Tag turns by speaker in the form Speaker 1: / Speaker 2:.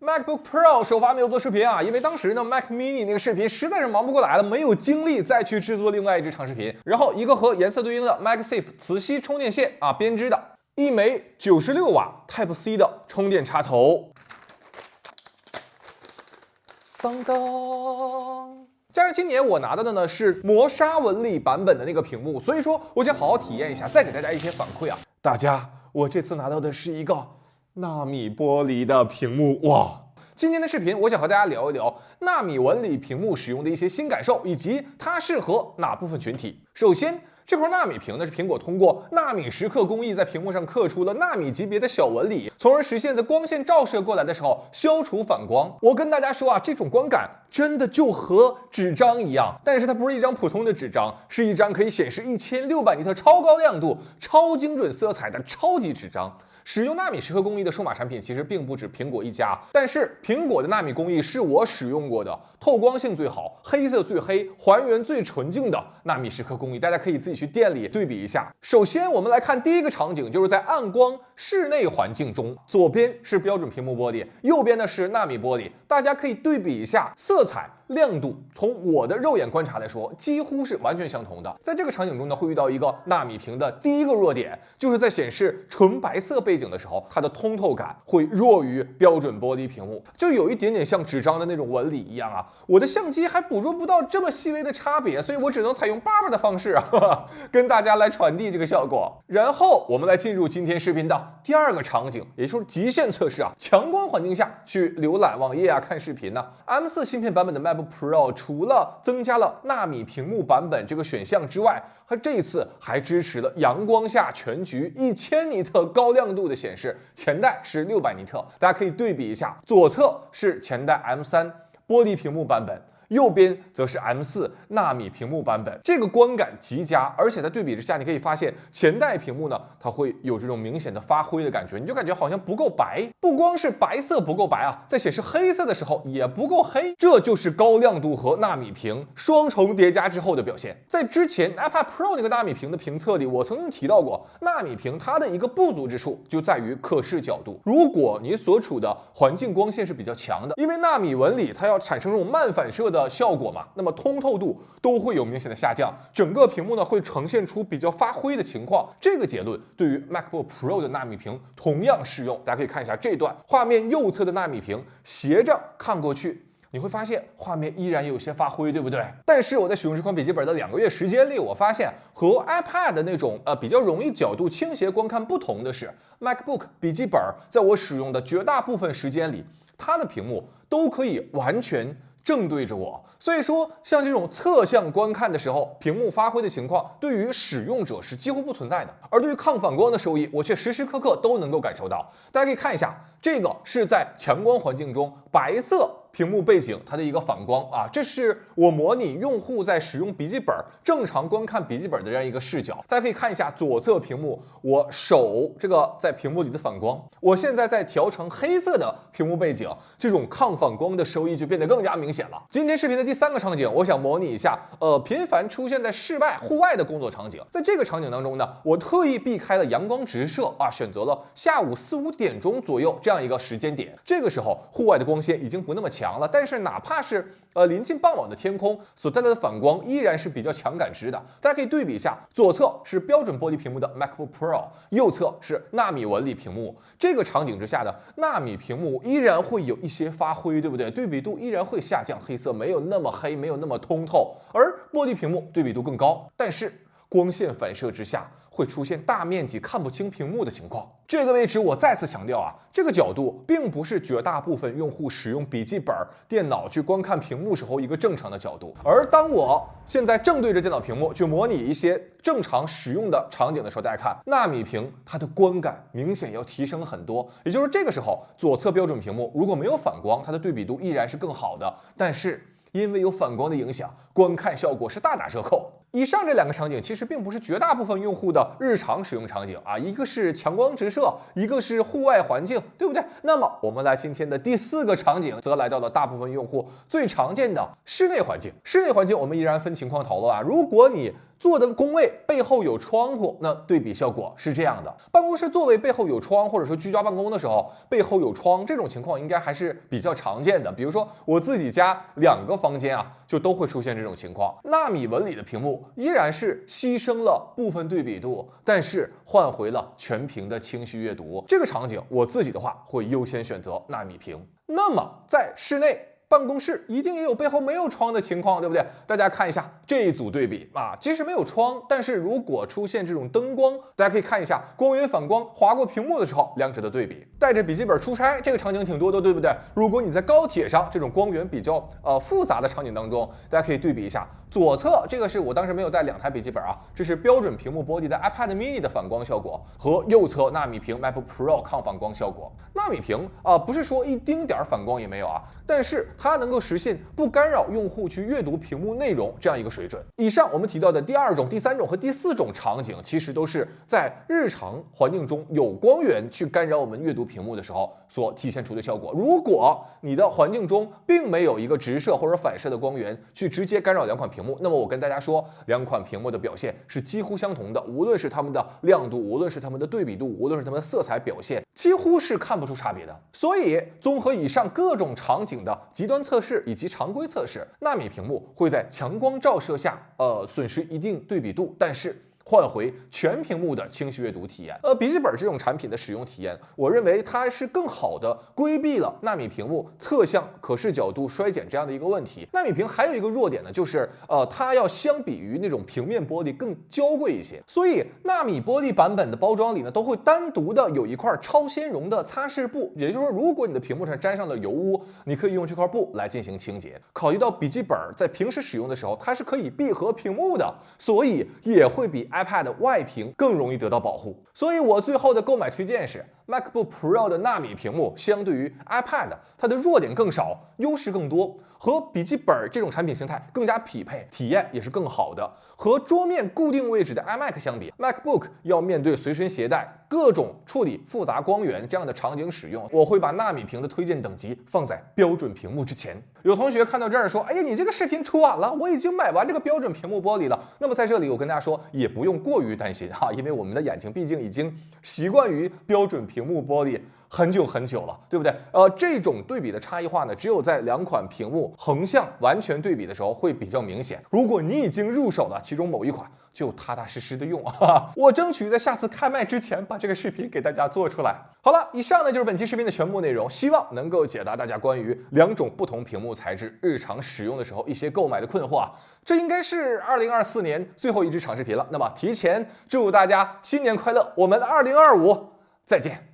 Speaker 1: MacBook Pro 首发没有做视频啊，因为当时呢 Mac Mini 那个视频实在是忙不过来了，没有精力再去制作另外一支长视频。然后一个和颜色对应的 MagSafe 磁吸充电线啊，编织的，一枚96瓦 Type C 的充电插头。当当。加上今年我拿到的呢是磨砂纹理版本的那个屏幕，所以说我想好好体验一下，再给大家一些反馈啊。大家，我这次拿到的是一个纳米玻璃的屏幕，哇！今天的视频我想和大家聊一聊纳米纹理屏幕使用的一些新感受，以及它适合哪部分群体。首先，这块纳米屏呢是苹果通过纳米蚀刻工艺在屏幕上刻出了纳米级别的小纹理，从而实现在光线照射过来的时候消除反光。我跟大家说啊，这种观感真的就和纸张一样，但是它不是一张普通的纸张，是一张可以显示1600尼特超高亮度、超精准色彩的超级纸张。使用纳米蚀刻工艺的数码产品其实并不止苹果一家，但是苹果的纳米工艺是我使用过的透光性最好、黑色最黑、还原最纯净的纳米蚀刻工艺，大家可以自己去店里对比一下。首先我们来看第一个场景，就是在暗光室内环境中，左边是标准屏幕玻璃，右边呢是纳米玻璃，大家可以对比一下色彩、亮度，从我的肉眼观察来说，几乎是完全相同的。在这个场景中呢，会遇到一个纳米屏的第一个弱点，就是在显示纯白色背景的时候，它的通透感会弱于标准玻璃屏幕，就有一点点像纸张的那种纹理一样啊。我的相机还捕捉不到这么细微的差别，所以我只能采用爸爸的方式啊，跟大家来传递这个效果。然后我们来进入今天视频的第二个场景，也就是极限测试啊，强光环境下去浏览网页啊、看视频呢。M4 芯片版本的 MacBook Pro 除了增加了纳米屏幕版本这个选项之外，它这一次还支持了阳光下全局1000尼特高亮度的显示，前代是600尼特，大家可以对比一下，左侧是前代 M3 玻璃屏幕版本，右边则是 M4 纳米屏幕版本，这个观感极佳，而且在对比之下，你可以发现前代屏幕呢，它会有这种明显的发灰的感觉，你就感觉好像不够白，不光是白色不够白啊，在显示黑色的时候也不够黑，这就是高亮度和纳米屏双重叠加之后的表现。在之前 iPad Pro 那个纳米屏的评测里，我曾经提到过，纳米屏它的一个不足之处就在于可视角度，如果你所处的环境光线是比较强的，因为纳米纹理它要产生这种漫反射的效果嘛，那么通透度都会有明显的下降，整个屏幕呢会呈现出比较发灰的情况。这个结论对于 MacBook Pro 的纳米屏同样适用。大家可以看一下这段画面，右侧的纳米屏斜着看过去，你会发现画面依然有些发灰，对不对？但是我在使用这款笔记本的2个月时间里，我发现和 iPad 的那种比较容易角度倾斜观看不同的是， MacBook 笔记本在我使用的绝大部分时间里，它的屏幕都可以完全正对着我，所以说像这种侧向观看的时候，屏幕发灰的情况对于使用者是几乎不存在的，而对于抗反光的收益，我却时时刻刻都能够感受到。大家可以看一下，这个是在强光环境中白色屏幕背景它的一个反光啊，这是我模拟用户在使用笔记本正常观看笔记本的这样一个视角。大家可以看一下左侧屏幕，我手这个在屏幕里的反光，我现在在调成黑色的屏幕背景，这种抗反光的收益就变得更加明显了。今天视频的第3个场景，我想模拟一下频繁出现在室外户外的工作场景。在这个场景当中呢，我特意避开了阳光直射啊，选择了下午4、5点钟左右这样一个时间点。这个时候户外的光线已经不那么强了，但是哪怕是临近傍晚的天空所带来的反光依然是比较强感知的。大家可以对比一下，左侧是标准玻璃屏幕的 MacBook Pro， 右侧是纳米纹理屏幕。这个场景之下的纳米屏幕依然会有一些发灰，对不对？对比度依然会下降，黑色没有那么黑，没有那么通透，而玻璃屏幕对比度更高，但是光线反射之下会出现大面积看不清屏幕的情况。这个位置我再次强调啊，这个角度并不是绝大部分用户使用笔记本电脑去观看屏幕时候一个正常的角度。而当我现在正对着电脑屏幕去模拟一些正常使用的场景的时候，大家看纳米屏它的观感明显要提升很多，也就是这个时候左侧标准屏幕如果没有反光，它的对比度依然是更好的，但是因为有反光的影响，观看效果是大打折扣。以上这2个场景其实并不是绝大部分用户的日常使用场景啊，一个是强光直射，一个是户外环境，对不对？那么我们来今天的第4个场景，则来到了大部分用户最常见的室内环境。室内环境我们依然分情况讨论啊，如果你坐的工位背后有窗户，那对比效果是这样的。办公室座位背后有窗，或者说居家办公的时候背后有窗，这种情况应该还是比较常见的。比如说我自己家2个房间啊，就都会出现这种情况。纳米纹理的屏幕依然是牺牲了部分对比度，但是换回了全屏的清晰阅读。这个场景我自己的话会优先选择纳米屏。那么在室内办公室一定也有背后没有窗的情况，对不对？大家看一下这一组对比啊，即使没有窗，但是如果出现这种灯光，大家可以看一下光源反光划过屏幕的时候，两者的对比。带着笔记本出差，这个场景挺多的，对不对？如果你在高铁上这种光源比较复杂的场景当中，大家可以对比一下。左侧这个是我当时没有带2台笔记本啊，这是标准屏幕玻璃的 iPad mini 的反光效果，和右侧纳米屏 MacBook Pro 抗反光效果。纳米屏不是说一丁点反光也没有啊，但是它能够实现不干扰用户去阅读屏幕内容这样一个水准。以上我们提到的第2种、第3种和第4种场景，其实都是在日常环境中有光源去干扰我们阅读屏幕的时候所体现出的效果。如果你的环境中并没有一个直射或者反射的光源去直接干扰2款屏幕，那么我跟大家说，2款屏幕的表现是几乎相同的，无论是它们的亮度，无论是它们的对比度，无论是它们的色彩表现，几乎是看不出差别的。所以综合以上各种场景的极端测试以及常规测试，纳米屏幕会在强光照射下损失一定对比度，但是换回全屏幕的清晰阅读体验。笔记本这种产品的使用体验，我认为它是更好的规避了纳米屏幕侧向可视角度衰减这样的一个问题。纳米屏还有一个弱点呢，就是它要相比于那种平面玻璃更娇贵一些，所以纳米玻璃版本的包装里呢，都会单独的有一块超纤绒的擦拭布，也就是说，如果你的屏幕上沾上了油污，你可以用这块布来进行清洁。考虑到笔记本在平时使用的时候，它是可以闭合屏幕的，所以也会比iPad 外屏更容易得到保护。所以我最后的购买推荐是 MacBook Pro 的纳米屏幕，相对于 iPad 它的弱点更少，优势更多，和笔记本这种产品形态更加匹配，体验也是更好的。和桌面固定位置的 iMac 相比， MacBook 要面对随身携带、各种处理复杂光源这样的场景使用，我会把纳米屏的推荐等级放在标准屏幕之前。有同学看到这儿说，哎呀，你这个视频出晚了，我已经买完这个标准屏幕玻璃了。那么在这里我跟大家说，也不用过于担心哈，因为我们的眼睛毕竟已经习惯于标准屏幕玻璃很久很久了，对不对？这种对比的差异化呢，只有在2款屏幕横向完全对比的时候会比较明显。如果你已经入手了其中某一款，就踏踏实实的用啊！我争取在下次开麦之前把这个视频给大家做出来。好了，以上呢就是本期视频的全部内容，希望能够解答大家关于2种不同屏幕材质日常使用的时候一些购买的困惑啊。这应该是2024年最后一支长视频了，那么提前祝大家新年快乐，我们2025再见。